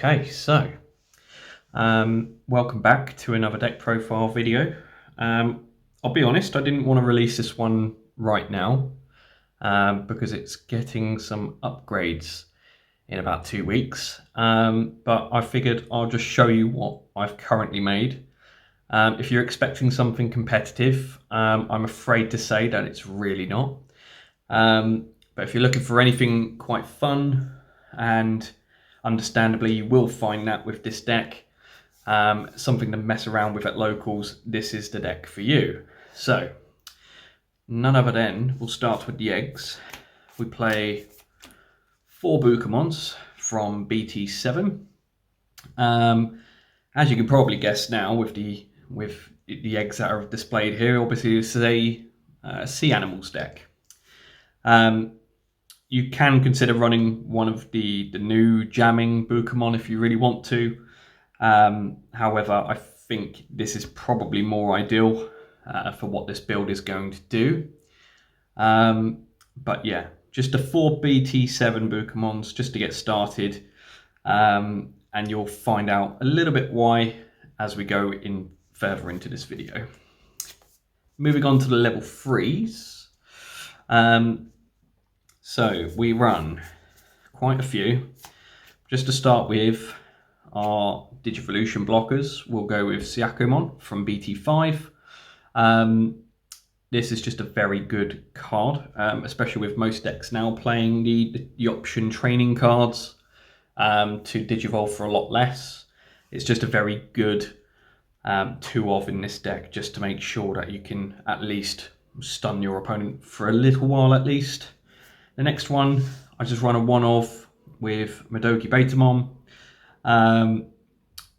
Okay, so welcome back to another deck profile video. I'll be honest, I didn't want to release this one right now because it's getting some upgrades in about 2 weeks. But I figured I'll just show you what I've currently made. If you're expecting something competitive, I'm afraid to say that it's really not. But if you're looking for anything quite fun, and understandably you will find that with this deck, something to mess around with at locals, this is the deck for you. So none other than, we'll start with the eggs. We play 4 Bukamons from BT7. As you can probably guess now with the eggs that are displayed here, obviously this is a sea animals deck. You can consider running one of the new jamming Bukamon if you really want to. However, I think this is probably more ideal for what this build is going to do. But yeah, just the 4 BT7 Bukamons just to get started. And you'll find out a little bit why as we go further into this video. Moving on to the level 3s. So we run quite a few. Just to start with, our Digivolution blockers, we'll go with Aegisdramon from BT5. This is just a very good card, especially with most decks now playing the option training cards to Digivolve for a lot less. It's just a very good 2-of in this deck, just to make sure that you can at least stun your opponent for a little while at least. The next one, I just run a 1-of with Digi-Tamers.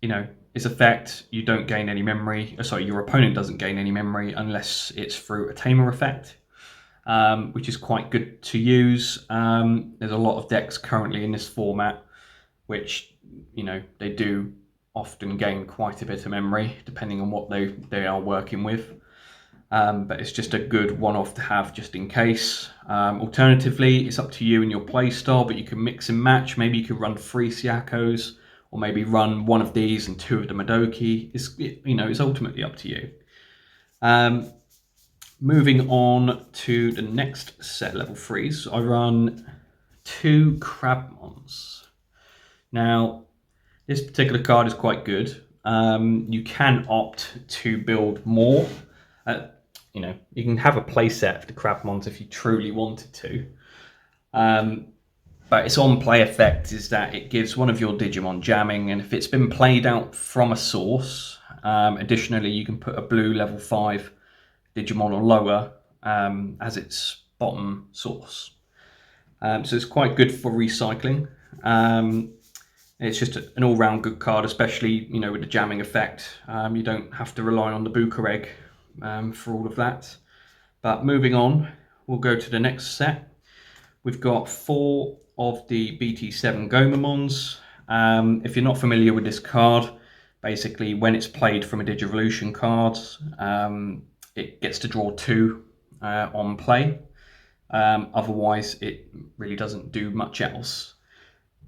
You know, its effect, you don't gain any memory. Sorry, your opponent doesn't gain any memory unless it's through a tamer effect, which is quite good to use. There's a lot of decks currently in this format, which, you know, they do often gain quite a bit of memory depending on what they are working with. But it's just a good 1-off to have just in case. Alternatively, it's up to you and your play style, but you can mix and match. Maybe you could run 3 Siakos, or maybe run 1 of these and 2 of the Madoki. It's ultimately up to you. Moving on to the next set level 3s, I run 2 Crabmons. Now, this particular card is quite good. You can opt to build more. You can have a playset of the Crabmons if you truly wanted to. But its on-play effect is that it gives one of your Digimon jamming, and if it's been played out from a source, additionally you can put a blue level 5 Digimon or lower as its bottom source. So it's quite good for recycling. It's just an all-round good card, especially with the jamming effect. You don't have to rely on the Buka egg for all of that. But moving on, we'll go to the next set. We've got 4 of the BT7 Gomamons. If you're not familiar with this card, basically when it's played from a Digivolution card, it gets to draw 2 on play. Otherwise, it really doesn't do much else.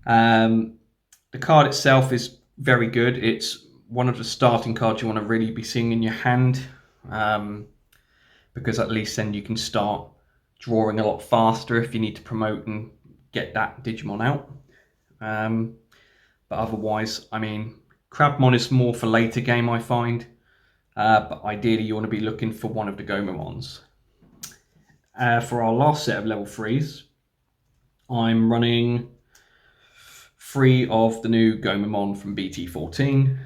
The card itself is very good. It's one of the starting cards you want to really be seeing in your hand, because at least then you can start drawing a lot faster if you need to promote and get that Digimon out. But otherwise, Crabmon is more for later game, I find. But ideally, you want to be looking for one of the Gomamons. For our last set of level 3s, I'm running 3 of the new Gomamon from BT14.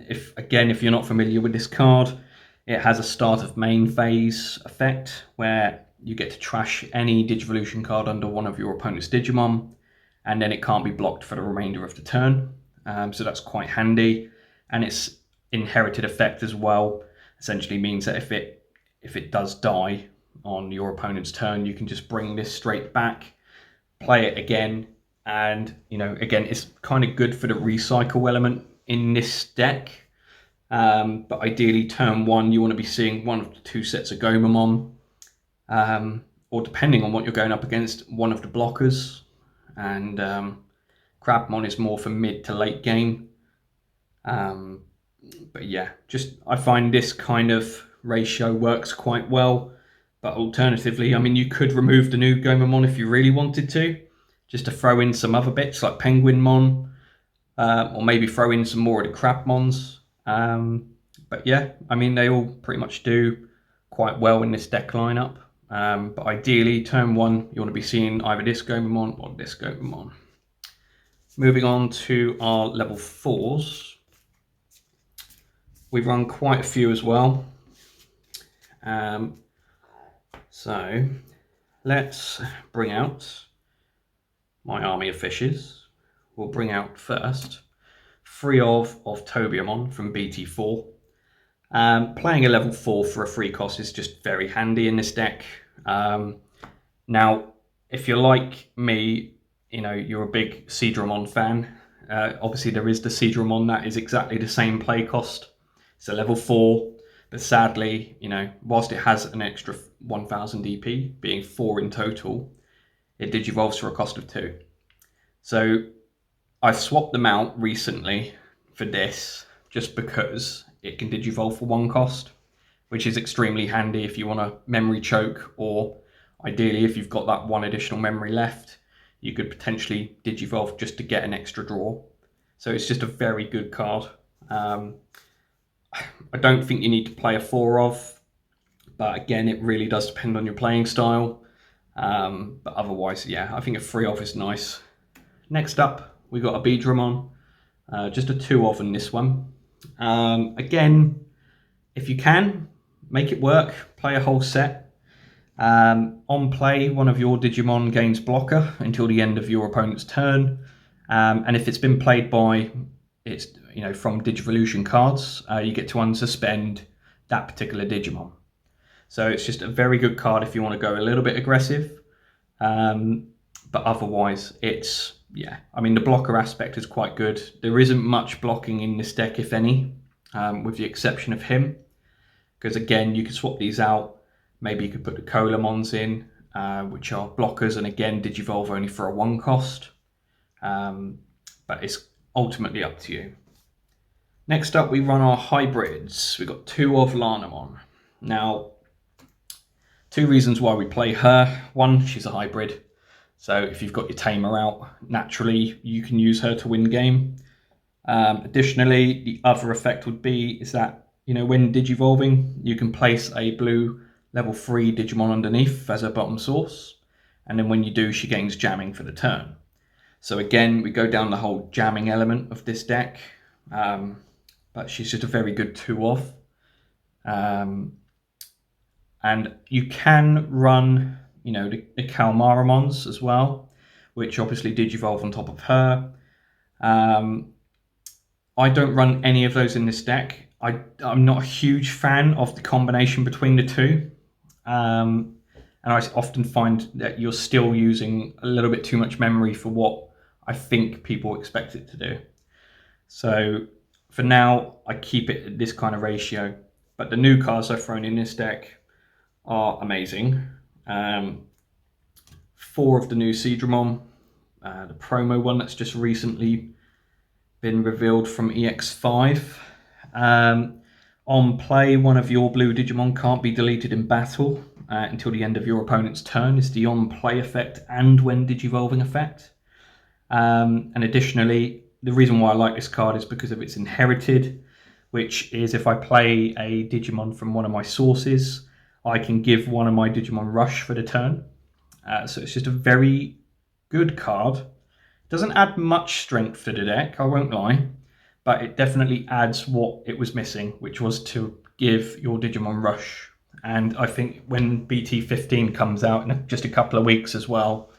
If you're not familiar with this card, it has a start of main phase effect where you get to trash any Digivolution card under one of your opponent's Digimon, and then it can't be blocked for the remainder of the turn. So that's quite handy, and its inherited effect as well essentially means that if it does die on your opponent's turn, you can just bring this straight back, play it again, and again, it's kind of good for the recycle element in this deck. But ideally, turn 1, you want to be seeing 1 of the 2 sets of Gomamon, or depending on what you're going up against, 1 of the blockers. And Crabmon is more for mid to late game. But yeah, I find this kind of ratio works quite well. But alternatively, I mean, you could remove the new Gomamon if you really wanted to, just to throw in some other bits like Penguinmon, or maybe throw in some more of the Crabmons. But yeah, I mean, they all pretty much do quite well in this deck lineup. But ideally, turn 1, you want to be seeing either this Gomamon or this Gomamon. Moving on to our level 4s. We've run quite a few as well. So let's bring out my army of fishes. We'll bring out first 3 of Tobiamon from BT4. Playing a level 4 for a free cost is just very handy in this deck. Now, if you're like me, you know, you're a big Aegisdramon fan. Obviously, there is the Aegisdramon that is exactly the same play cost. It's a level 4, but sadly, you know, whilst it has an extra 1000 DP, being 4 in total, it digivolves for a cost of 2. So I've swapped them out recently for this, just because it can digivolve for 1 cost, which is extremely handy if you want to memory choke, or ideally if you've got that 1 additional memory left, you could potentially digivolve just to get an extra draw. So it's just a very good card. I don't think you need to play a 4 of, but again, it really does depend on your playing style. But otherwise, yeah, I think a 3 of is nice. Next up, we got a Aegisdramon, just a 2 of in this one. Again, if you can, make it work, play a whole set. On play, one of your Digimon gains blocker until the end of your opponent's turn. And if it's been played by, from Digivolution cards, you get to unsuspend that particular Digimon. So it's just a very good card if you want to go a little bit aggressive. But otherwise, I mean, the blocker aspect is quite good. There isn't much blocking in this deck, if any, with the exception of him. Because again, you could swap these out. Maybe you could put the Colamons in, which are blockers, and again, digivolve only for a 1 cost. But it's ultimately up to you. Next up, we run our hybrids. We've got 2 of Lanamon. Now, 2 reasons why we play her. 1, she's a hybrid. So if you've got your Tamer out, naturally, you can use her to win game. Additionally, the other effect would be is that, you know, when digivolving, you can place a blue level 3 Digimon underneath as a bottom source. And then when you do, she gains jamming for the turn. So again, we go down the whole jamming element of this deck. But she's just a very good 2 of. And you can run, you know, the Kalmaramons as well, which obviously digivolve on top of her. I don't run any of those in this deck. I'm not a huge fan of the combination between the 2. And I often find that you're still using a little bit too much memory for what I think people expect it to do. So for now, I keep it at this kind of ratio. But the new cards I've thrown in this deck are amazing. 4 of the new Aegisdramon, the promo one that's just recently been revealed from EX5. On play, one of your blue Digimon can't be deleted in battle until the end of your opponent's turn. Is the on-play effect and when digivolving effect. And additionally, the reason why I like this card is because of its inherited, which is if I play a Digimon from one of my sources, I can give one of my Digimon rush for the turn. So it's just a very good card. Doesn't add much strength to the deck, I won't lie, but it definitely adds what it was missing, which was to give your Digimon rush. And I think when BT14 comes out in just a couple of weeks as well,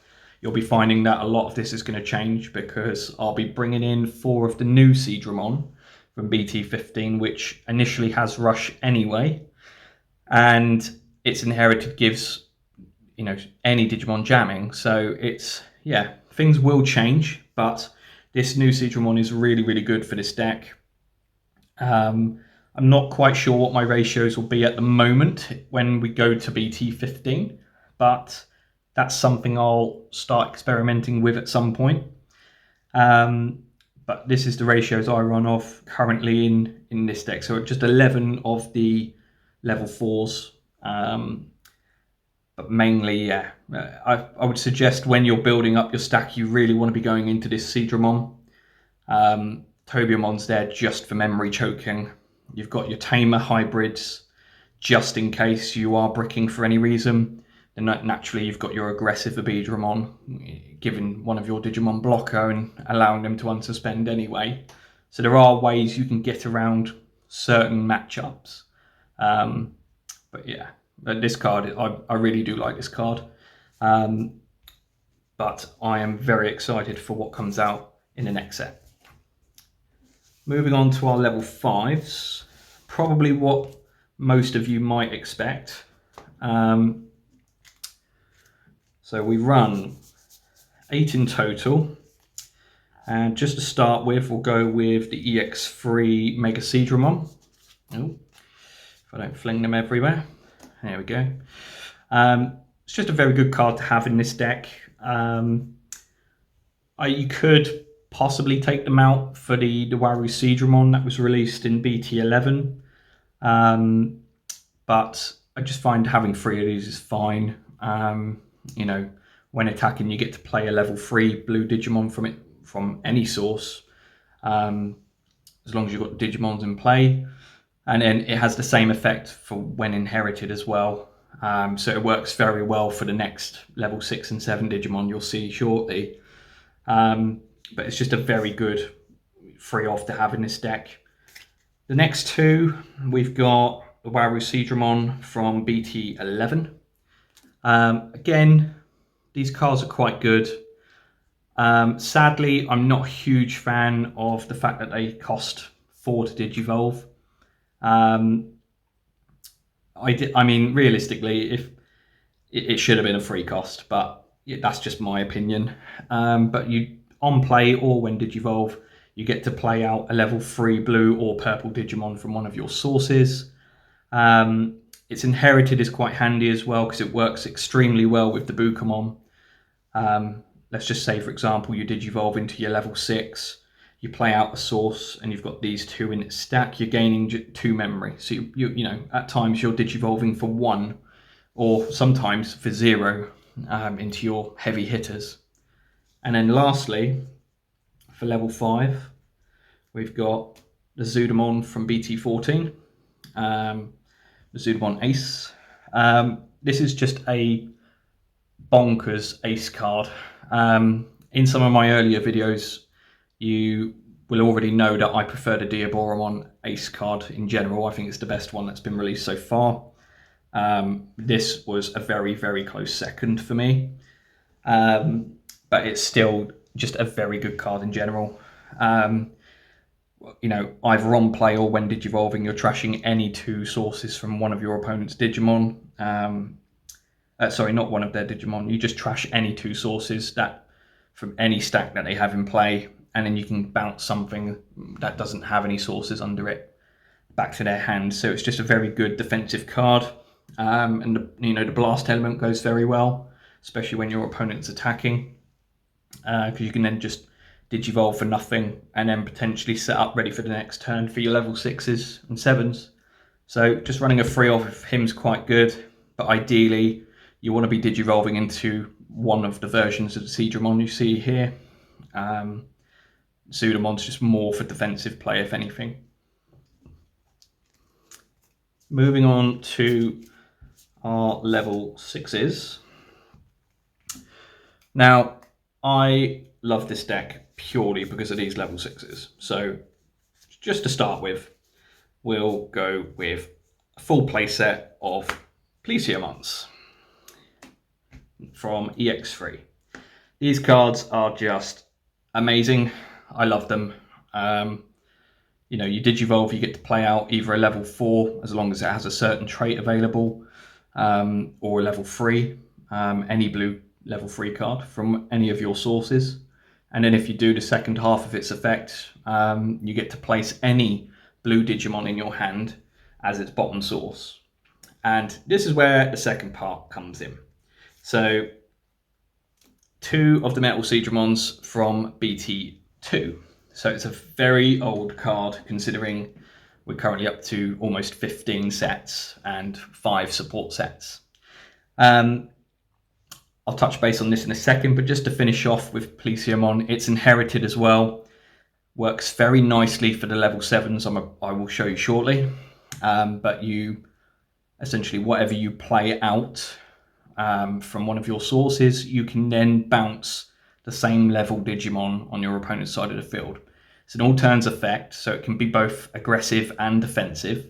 you'll be finding that a lot of this is going to change, because I'll be bringing in 4 of the new Aegisdramon from BT15, which initially has rush anyway, and its inherited gives, you know, any Digimon jamming. So it's, yeah, things will change, but this new Aegisdramon is really, really good for this deck. I'm not quite sure what my ratios will be at the moment when we go to But this is the ratios I run off currently in this deck. So just 11 of the level 4s. But mainly, yeah, I would suggest when you're building up your stack, you really want to be going into this Aegisdramon. Tobiamon's there just for memory choking. You've got your Tamer hybrids just in case you are bricking for any reason. Then naturally you've got your aggressive Aegisdramon, giving one of your Digimon blocker and allowing them to unsuspend anyway. So there are ways you can get around certain matchups. But yeah, this card, I really do like this card. But I am very excited for what comes out in the next set. Moving on to our level 5s, probably what most of you might expect. So we run 8 in total. And just to start with, we'll go with the EX3 Mega Aegisdramon. Oh, if I don't fling them everywhere. There we go. It's just a very good card to have in this deck. You could possibly take them out for the Waru Aegisdramon that was released in BT11. But I just find having 3 of these is fine. You know, when attacking, you get to play a level 3 blue Digimon from any source, as long as you've got Digimons in play. And then it has the same effect for when inherited as well. So it works very well for the next level 6 and 7 Digimon you'll see shortly. But it's just a very good free off to have in this deck. The next 2, we've got the Waru Aegisdramon from BT11. Again, these cards are quite good. Sadly, I'm not a huge fan of the fact that they cost 4 to Digivolve. I mean, realistically, if it should have been a free cost, but that's just my opinion. But you, on play or when Digivolve, you get to play out a level 3 blue or purple Digimon from one of your sources. Its inherited is quite handy as well because it works extremely well with the Bukamon. Let's just say, for example, you Digivolve into your level 6, you play out a source, and you've got these 2 in its stack. You're gaining 2 memory. So you know, at times you're Digivolving for 1, or sometimes for 0 into your heavy hitters. And then lastly, for level 5, we've got the Aegisdramon from BT14, the Aegisdramon Ace. This is just a bonkers ace card. In some of my earlier videos, you will already know that I prefer the Diaboromon ace card in general. I think it's the best one that's been released so far. This was a very, very close second for me. But it's still just a very good card in general. You know, either on play or when Digivolving, you're trashing any 2 sources from one of your opponent's Digimon. Sorry, not one of their Digimon. You just trash any 2 sources that from any stack that they have in play, and then you can bounce something that doesn't have any sources under it back to their hand. So it's just a very good defensive card. And the blast element goes very well, especially when your opponent's attacking, because you can then just Digivolve for nothing and then potentially set up ready for the next turn for your level 6s and 7s. So just running a free off of him is quite good, but ideally you want to be Digivolving into one of the versions of the Aegisdramon you see here. Aegisdramon's just more for defensive play, if anything. Moving on to our level 6s. Now, I love this deck purely because of these level 6s. So, just to start with, we'll go with a full playset of Plesiomonts from EX3. These cards are just amazing. I love them. You know, you Digivolve, you get to play out either a level 4, as long as it has a certain trait available, or a level 3, any blue level 3 card from any of your sources. And then if you do the second half of its effect, you get to place any blue Digimon in your hand as its bottom source. And this is where the second part comes in. So 2 of the Metal Aegisdramons from BT 2. So it's a very old card considering we're currently up to almost 15 sets and 5 support sets. I'll touch base on this in a second, but just to finish off with Digi-Tamers, it's inherited as well. Works very nicely for the level 7s, I will show you shortly. But you, essentially whatever you play out from one of your sources, you can then bounce the same level Digimon on your opponent's side of the field. It's an all turns effect, so it can be both aggressive and defensive.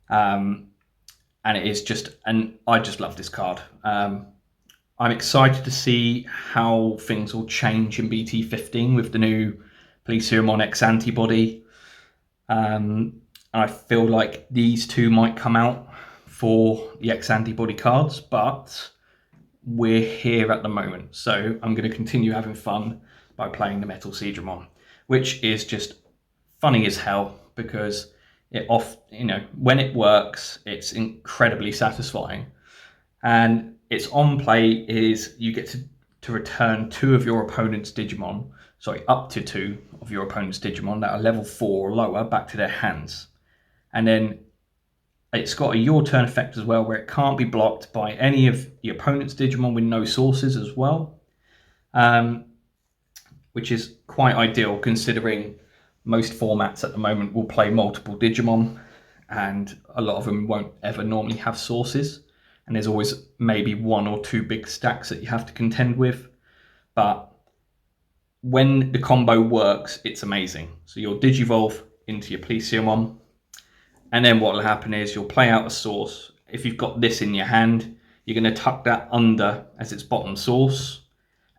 And it is just, and I just love this card. I'm excited to see how things will change in BT15 with the new Digi-Tamers X antibody. I feel like these two might come out for the X antibody cards, but we're here at the moment. So I'm going to continue having fun by playing the Metal Aegisdramon, which is just funny as hell because when it works, it's incredibly satisfying. And its on play is you get to return 2 of your opponent's Digimon, up to 2 of your opponent's Digimon that are level 4 or lower back to their hands. And then it's got a your turn effect as well, where it can't be blocked by any of the opponent's Digimon with no sources as well, which is quite ideal considering most formats at the moment will play multiple Digimon and a lot of them won't ever normally have sources. And there's always maybe 1 or 2 big stacks that you have to contend with. But when the combo works, it's amazing. So you'll Digivolve into your Digi-Tamers, and then what will happen is you'll play out a source. If you've got this in your hand, you're going to tuck that under as its bottom source.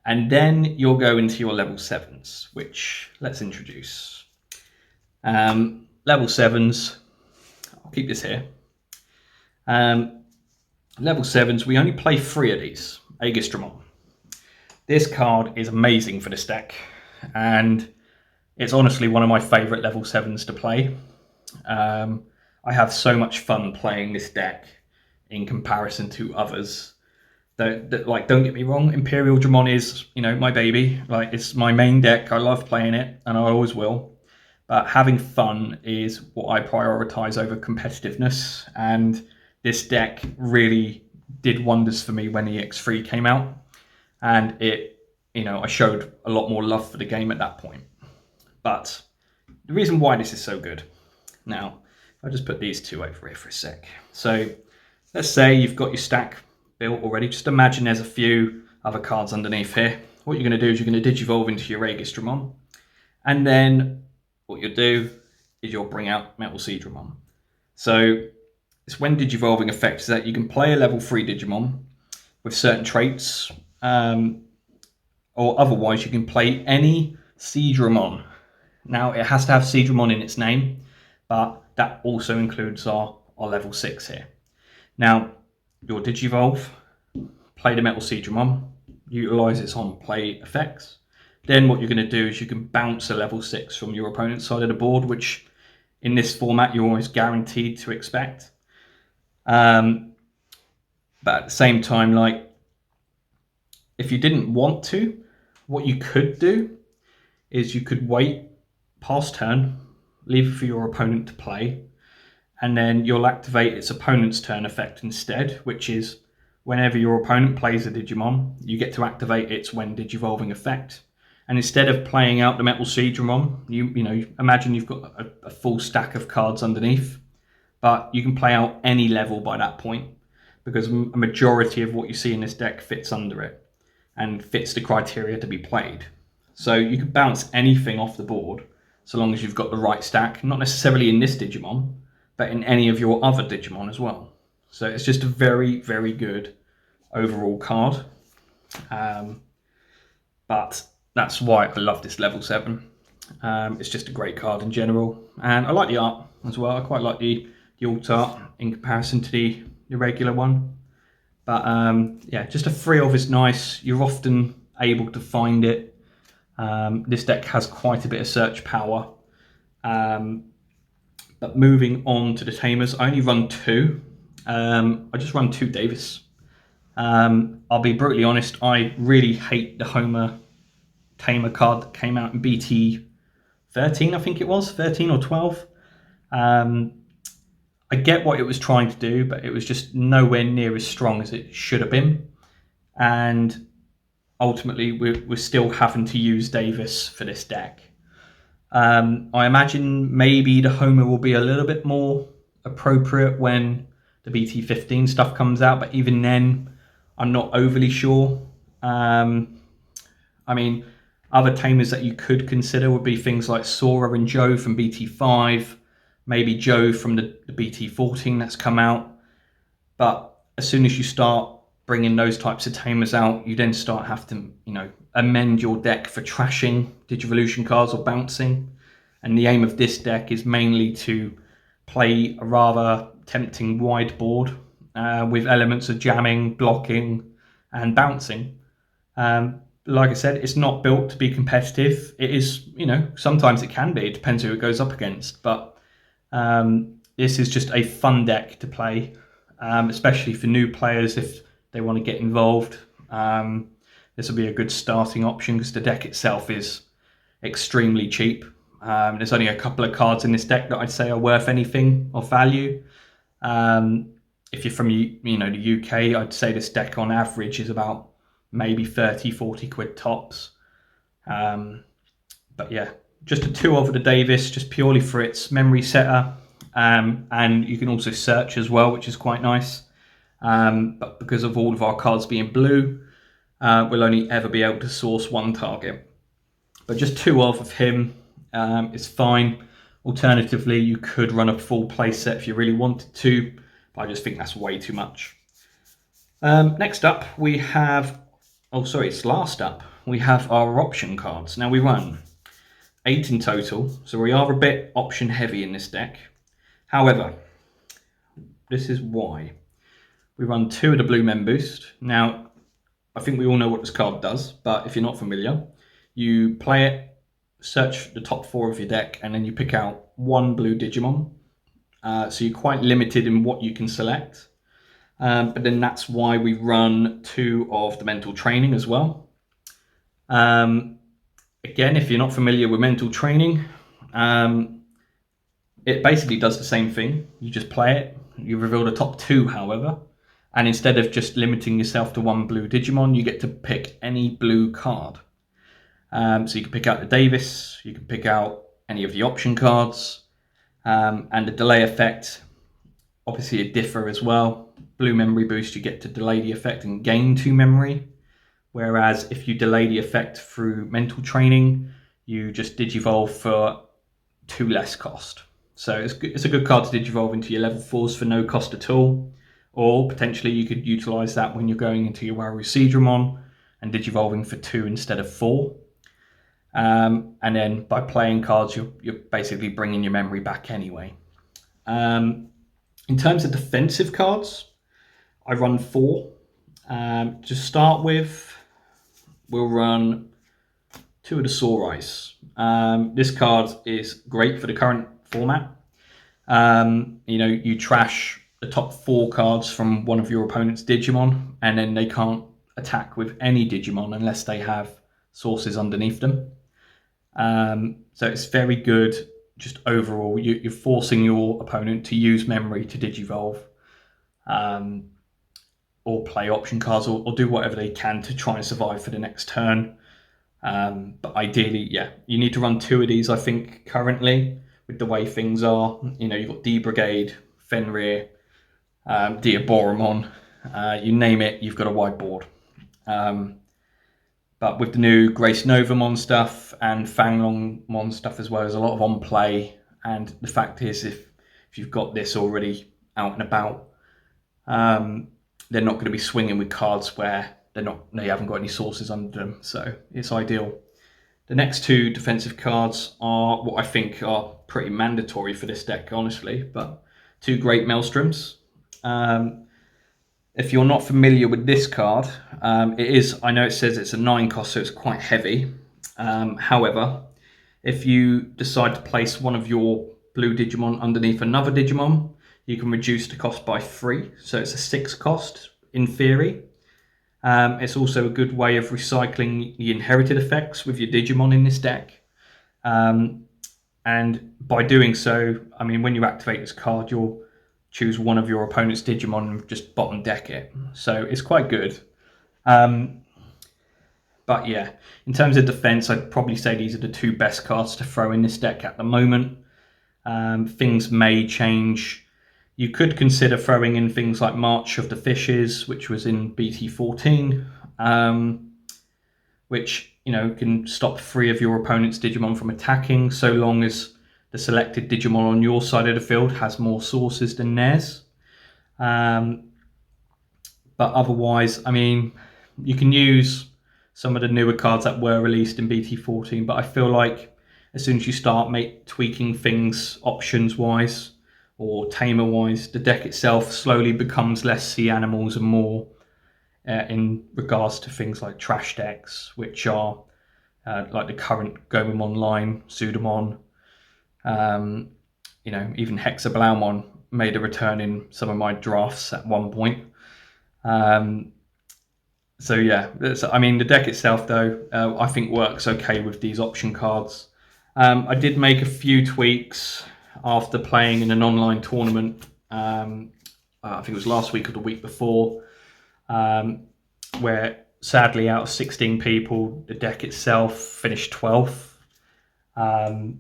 And then you'll go into your level 7s, which let's introduce. Level 7s, I'll keep this here. Level 7s, we only play 3 of these, Aegisdramon. This card is amazing for this deck, and it's honestly one of my favourite level 7s to play. I have so much fun playing this deck in comparison to others. Don't get me wrong, Imperial Dramon is, my baby. It's my main deck, I love playing it, and I always will. But having fun is what I prioritise over competitiveness, and this deck really did wonders for me when the EX3 came out, and I showed a lot more love for the game at that point. But the reason why this is so good, now, I'll just put these 2 over here for a sec. So let's say you've got your stack built already. Just imagine there's a few other cards underneath here. What you're going to do is you're going to Digivolve into your Aegisdramon, and then what you'll do is you'll bring out Metal Aegisdramon. So it's when Digivolving effects that you can play a level 3 Digimon with certain traits, or otherwise you can play any Aegisdramon. Now it has to have Aegisdramon in its name, but that also includes our level 6 here. Now you'll Digivolve, play the Metal Aegisdramon, utilise its on play effects. Then what you're going to do is you can bounce a level 6 from your opponent's side of the board, which in this format you're almost guaranteed to expect. But at the same time, if you didn't want to, what you could do is you could wait past turn, leave it for your opponent to play, and then you'll activate its opponent's turn effect instead, which is whenever your opponent plays a Digimon, you get to activate its when Digivolving effect. And instead of playing out the Metal Aegisdramon, you imagine you've got a full stack of cards underneath, but you can play out any level by that point because a majority of what you see in this deck fits under it and fits the criteria to be played. So you can bounce anything off the board so long as you've got the right stack, not necessarily in this Digimon, but in any of your other Digimon as well. So it's just a very, very good overall card. But that's why I love this level 7. It's just a great card in general. And I like the art as well. I quite like the alt art in comparison to the regular one. But yeah, just a 3 of is nice. You're often able to find it. This deck has quite a bit of search power. But moving on to the Tamers, I only run 2. I just run 2 Davis. I'll be brutally honest, I really hate the Homer Tamer card that came out in BT13, I think it was, 13 or 12. I get what it was trying to do, but it was just nowhere near as strong as it should have been. And ultimately, we're still having to use Davis for this deck. I imagine maybe the Homer will be a little bit more appropriate when the BT15 stuff comes out, but even then, I'm not overly sure. I mean, other Tamers that you could consider would be things like Sora and Joe from BT5, maybe Joe from the BT14 that's come out. But as soon as you start bringing those types of Tamers out, you then start having to, amend your deck for trashing Digivolution cards or bouncing. And the aim of this deck is mainly to play a rather tempting wide board with elements of jamming, blocking, and bouncing. Like I said, it's not built to be competitive. It is, sometimes it can be. It depends who it goes up against. But this is just a fun deck to play, especially for new players if they want to get involved. This will be a good starting option because the deck itself is extremely cheap. There's only a couple of cards in this deck that I'd say are worth anything of value. If you're from the UK, I'd say this deck on average is about maybe 30-40 quid tops. But yeah, just a 2 over the Davis, just purely for its memory setter. And you can also search as well, which is quite nice. But because of all of our cards being blue, we'll only ever be able to source one target. But just 2 off of him is fine. Alternatively, you could run a full play set if you really wanted to, but I just think that's way too much. Next up, we have... it's last up. We have our option cards. Now we run 8 in total, so we are a bit option heavy in this deck. However, this is why. We run 2 of the blue men boost. Now, I think we all know what this card does, but if you're not familiar, you play it, search the top 4 of your deck, and then you pick out 1 blue Digimon. So you're quite limited in what you can select. But then that's why we run 2 of the mental training as well. Again, if you're not familiar with mental training, it basically does the same thing. You just play it. You reveal the top 2, however. And instead of just limiting yourself to 1 blue Digimon, you get to pick any blue card. So you can pick out the Davis, you can pick out any of the option cards, and the delay effect, obviously it differ as well. Blue memory boost, you get to delay the effect and gain 2 memory. Whereas if you delay the effect through mental training, you just digivolve for 2 less cost. So it's a good card to digivolve into your level 4s for no cost at all. Or potentially you could utilize that when you're going into your Aegisdramon and digivolving for 2 instead of 4. And then by playing cards, you're basically bringing your memory back anyway. In terms of defensive cards, I run 4. To start with, we'll run 2 of the Saurice. This card is great for the current format. You trash the top 4 cards from one of your opponent's Digimon, and then they can't attack with any Digimon unless they have sources underneath them. So it's very good. Just overall, you're forcing your opponent to use memory to digivolve, or play option cards, or do whatever they can to try and survive for the next turn. But ideally, you need to run 2 of these, I think, currently, with the way things are. You've got D-Brigade, Fenrir, Diaboromon, you name it, you've got a wide board. But with the new Grace Novamon stuff and Fanglongmon stuff as well, there's a lot of on play. And the fact is, if you've got this already out and about, they're not going to be swinging with cards where they haven't got any sources under them. So it's ideal. The next 2 defensive cards are what I think are pretty mandatory for this deck, honestly. But 2 Great Maelstroms. If you're not familiar with this card, I know it says it's a 9 cost, so it's quite heavy. However, if you decide to place one of your blue Digimon underneath another Digimon, you can reduce the cost by 3. So it's a 6 cost in theory. It's also a good way of recycling the inherited effects with your Digimon in this deck. And by doing so, I mean, when you activate this card, you'll choose one of your opponent's Digimon and just bottom deck it. So it's quite good. But yeah, in terms of defense, I'd probably say these are the two best cards to throw in this deck at the moment. Things may change. You could consider throwing in things like March of the Fishes, which was in BT14, which, you know, can stop 3 of your opponent's Digimon from attacking, so long as the selected Digimon on your side of the field has more sources than theirs. But otherwise, I mean, you can use some of the newer cards that were released in BT14, but I feel like as soon as you start tweaking things options-wise or tamer-wise, the deck itself slowly becomes less sea animals and more in regards to things like trash decks, which are like the current Gomamon line, Sudamon, you know, even Hexablaumon made a return in some of my drafts at one point. So yeah, I mean, the deck itself, though, I think works okay with these option cards. I did make a few tweaks after playing in an online tournament. I think it was last week or the week before, where sadly, out of 16 people, the deck itself finished 12th. And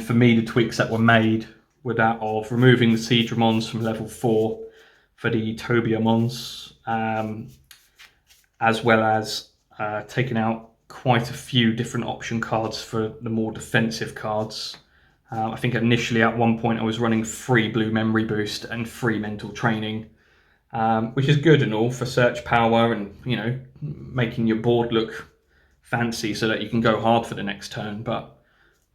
for me, the tweaks that were made were that of removing the Aegisdramons from level 4 for the Tobiamons, as well as taking out quite a few different option cards for the more defensive cards. I think initially at one point I was running 3 blue memory boost and 3 mental training, which is good and all for search power and, you know, making your board look fancy so that you can go hard for the next turn. But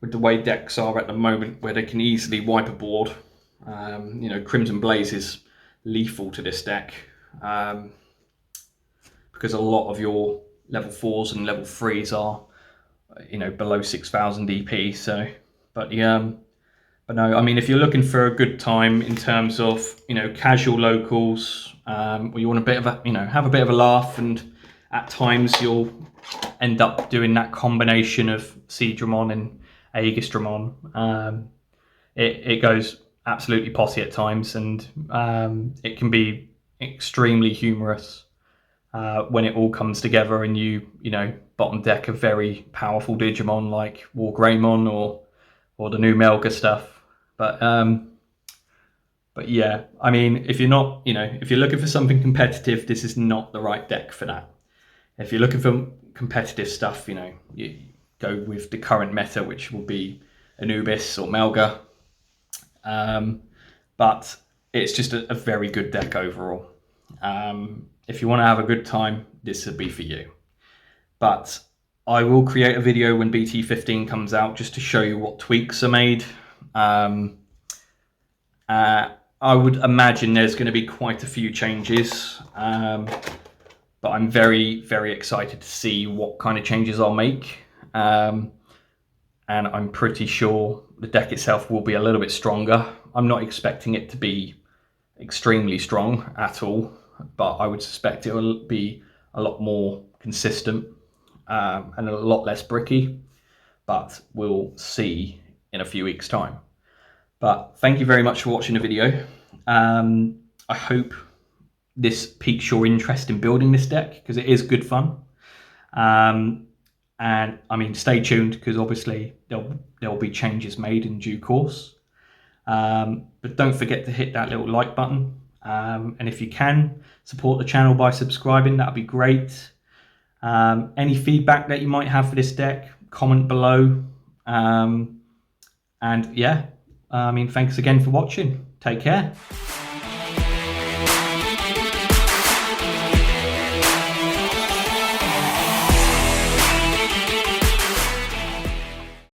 with the way decks are at the moment, where they can easily wipe a board, you know, Crimson Blaze is lethal to this deck, because a lot of your level 4s and level 3s are, you know, below 6,000 DP. So, but no, I mean, if you're looking for a good time in terms of, you know, casual locals, or you want a bit of a, you know, have a bit of a laugh, and at times you'll end up doing that combination of Aegisdramon and Aegisdramon. It goes absolutely potty at times, and it can be extremely humorous when it all comes together and you know, bottom deck a very powerful Digimon like Wargreymon or the new Melga stuff. But yeah, I mean, if you're not, you know, if you're looking for something competitive, this is not the right deck for that. If you're looking for competitive stuff, you know, you go with the current meta, which will be Anubis or Melga. But it's just a very good deck overall. If you want to have a good time, this would be for you. But I will create a video when BT15 comes out just to show you what tweaks are made. I would imagine there's going to be quite a few changes, but I'm very, very excited to see what kind of changes I'll make. And I'm pretty sure the deck itself will be a little bit stronger. I'm not expecting it to be extremely strong at all, but I would suspect it will be a lot more consistent and a lot less bricky, but we'll see in a few weeks' time. But thank you very much for watching the video. I hope this piques your interest in building this deck, because it is good fun. And I mean, stay tuned, because obviously there'll be changes made in due course. But don't forget to hit that little like button. And if you can, support the channel by subscribing, that'd be great. Any feedback that you might have for this deck, comment below. And yeah, I mean, thanks again for watching. Take care.